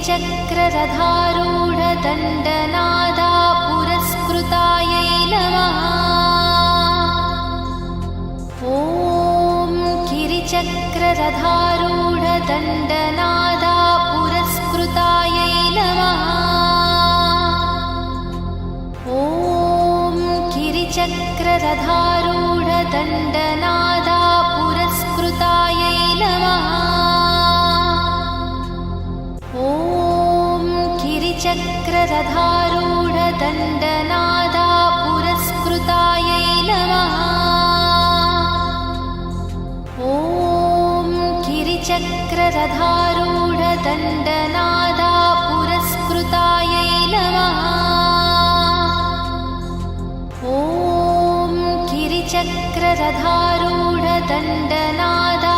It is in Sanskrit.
गिरिचक्ररथारूढदण्डनादा पुरस्कृतायै नमः। ॐ गिरिचक्ररथारूढदण्डनादा पुरस्कृतायै नमः। ॐ गिरिचक्ररथारूढदण्डनादा पुरस्कृतायै नमः। ॐ गिरिचक्ररथारूढदण्डनादा पुरस्कृतायै नमः। ॐ गिरिचक्ररथारूढदण्डनादा पुरस्कृतायै नमः। ॐ गिरिचक्ररथारूढदण्डनादा